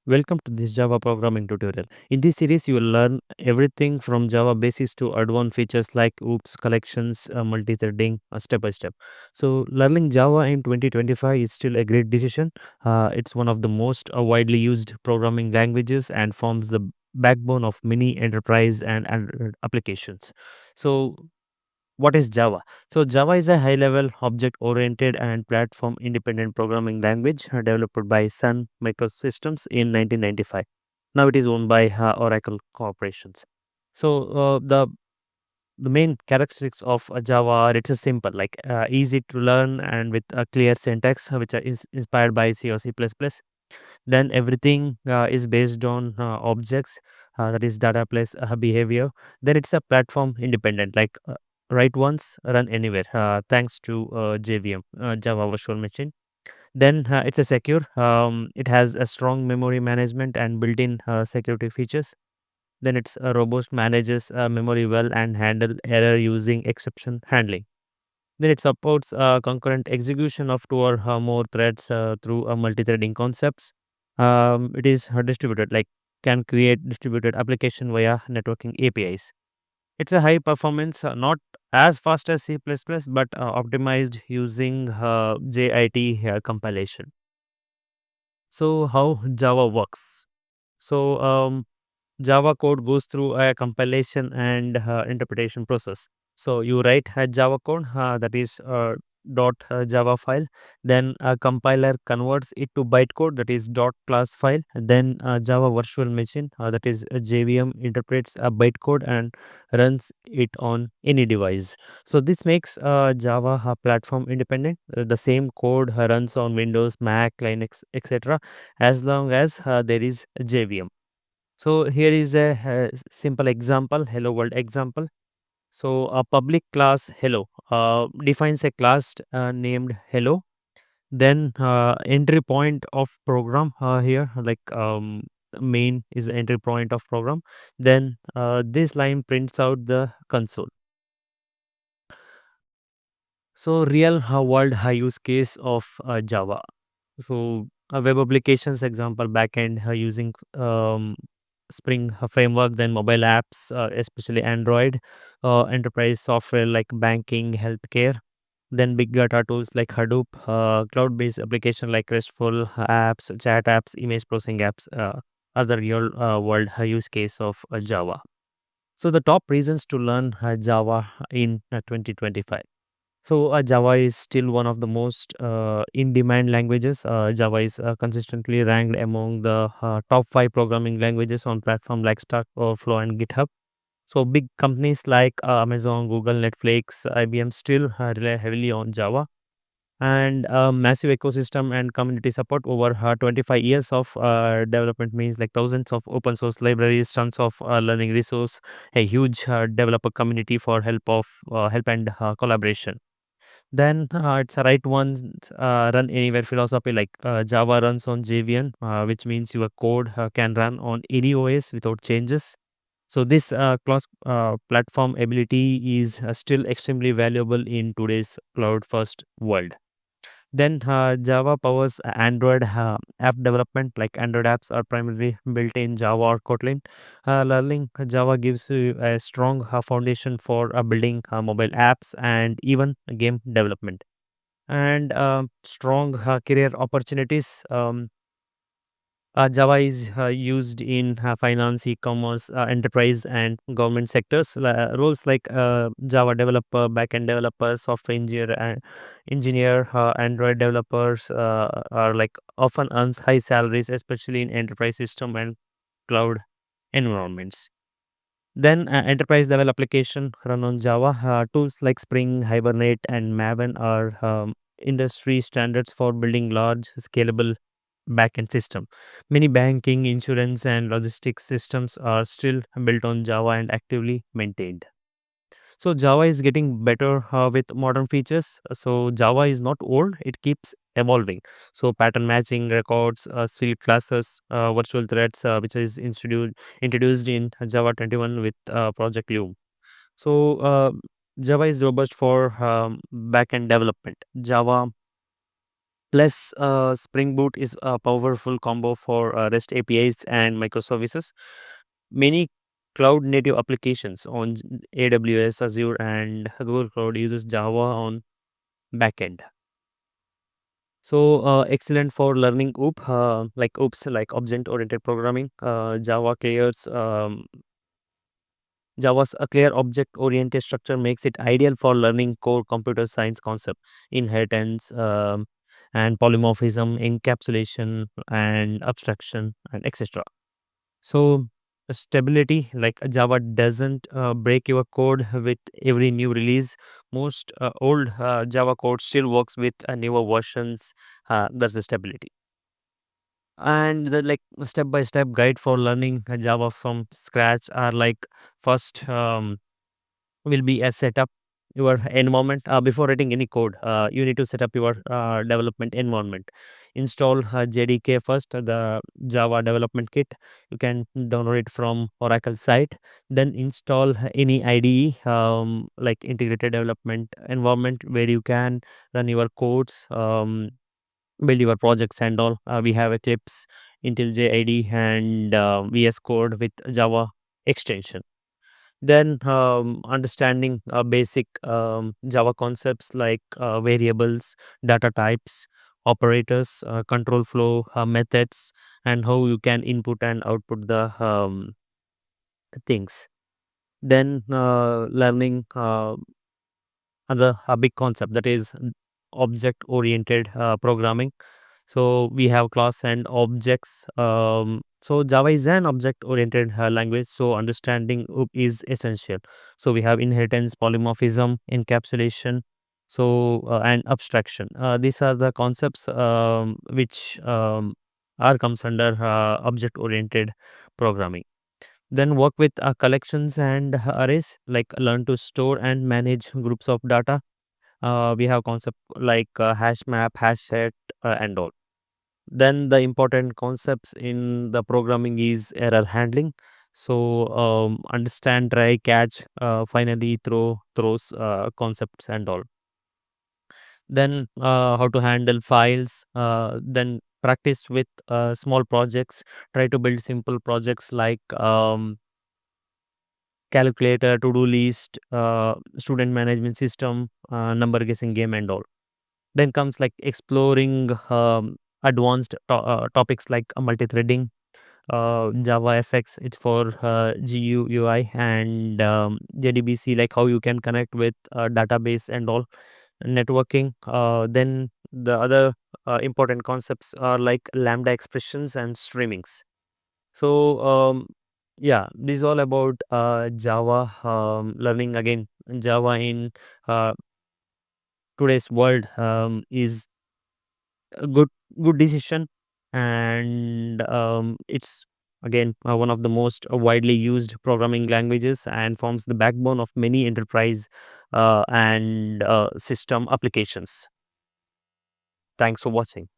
Welcome to this Java programming tutorial. In this series, you will learn everything from Java basics to advanced features like OOPs, collections, multi-threading, step by step. So, learning Java in 2025 is still a great decision. It's one of the most widely used programming languages and forms the backbone of many enterprise and applications. So, what is Java? So Java is a high level object oriented and platform independent programming language developed by Sun Microsystems in 1995. Now it is owned by Oracle Corporations. So the main characteristics of Java are it's a simple like easy to learn and with a clear syntax which is inspired by C or C++. Then everything is based on objects, that is data plus behavior. Then it's a platform independent like write once run anywhere thanks to JVM, Java Virtual Machine. Then it's a secure, it has a strong memory management and built-in security features. Then it's robust, manages memory well and handle error using exception handling. Then it supports concurrent execution of two or more threads through multi-threading concepts. It is distributed, like can create distributed application via networking APIs. It's a high performance, not as fast as C++, but optimized using JIT compilation. So how Java works? So Java code goes through a compilation and interpretation process. So you write a Java code that is dot Java file. Then a compiler converts it to bytecode that is dot class file. Then Java Virtual Machine that is a JVM interprets a bytecode and runs it on any device. So this makes Java platform independent. The same code runs on Windows, Mac, Linux, etc. as long as there is a JVM. So here is a simple example, hello world example. So a public class hello defines a class named hello. Then entry point of program here, like main is the entry point of program. Then this line prints out the console. So real world high use case of Java. So web applications example backend using Spring framework, then mobile apps, especially Android, enterprise software like banking, healthcare, then big data tools like Hadoop, cloud-based application like RESTful apps, chat apps, image processing apps, are the real world use case of Java. So the top reasons to learn Java in 2025. So Java is still one of the most in-demand languages. Java is consistently ranked among the top five programming languages on platform like Stack Overflow and GitHub. So big companies like Amazon, Google, Netflix, IBM still rely heavily on Java. And massive ecosystem and community support over 25 years of development means like thousands of open source libraries, tons of learning resource, a huge developer community for help and collaboration. Then it's a right one run anywhere philosophy like Java runs on JVM, which means your code can run on any OS without changes. So this platform ability is still extremely valuable in today's cloud first world. Then Java powers Android app development, like Android apps are primarily built in Java or Kotlin. Learning Java gives you a strong foundation for building mobile apps and even game development. And strong career opportunities. Java is used in finance, e-commerce, enterprise, and government sectors. Roles like Java developer, backend developer, software engineer, Android developers are like often earns high salaries, especially in enterprise system and cloud environments. Then enterprise level application run on Java. Tools like Spring, Hibernate, and Maven are industry standards for building large, scalable backend system. Many banking, insurance, and logistics systems are still built on Java and actively maintained. So Java is getting better with modern features. So Java is not old; it keeps evolving. So pattern matching, records, split classes, virtual threads, which is introduced in Java 21 with Project Loom. So Java is robust for backend development. Java Plus, Spring Boot is a powerful combo for REST APIs and microservices. Many cloud native applications on AWS, Azure, and Google Cloud uses Java on backend. So excellent for learning OOPs like object oriented programming. Java's a clear object oriented structure makes it ideal for learning core computer science concept, inheritance, and polymorphism, encapsulation, and abstraction, and etc. So stability, like Java doesn't break your code with every new release. Most old Java code still works with newer versions. That's the stability. And the like step by step guide for learning Java from scratch are like first. Will be a setup your environment before writing any code. You need to set up your development environment. Install jdk first, the Java development kit. You can download it from Oracle site. Then install any IDE, like integrated development environment, where you can run your codes, build your projects and all. We have Eclipse, IntelliJ IDE, and VS Code with Java extension. Then understanding basic Java concepts like variables, data types, operators, control flow, methods, and how you can input and output the things. Then learning other a big concept, that is object oriented programming. So we have class and objects. So Java is an object oriented language, so understanding OOP is essential. So we have inheritance, polymorphism, encapsulation, and abstraction. These are the concepts which are comes under object oriented programming. Then work with collections and arrays, like learn to store and manage groups of data. We have concept like hash map, hash set, and all. Then the important concepts in the programming is error handling. So understand, try, catch, finally throws concepts and all. Then how to handle files. Then practice with small projects. Try to build simple projects like calculator, to-do list, student management system, number guessing game, and all. Then comes like exploring advanced topics like multi-threading, Java FX, it's for GUI, and JDBC, like how you can connect with database and all, networking. Then the other important concepts are like lambda expressions and streamings. So yeah, this is all about Java. Learning again Java in uh, today's world is a good decision, and it's again one of the most widely used programming languages and forms the backbone of many enterprise and system applications. Thanks for watching.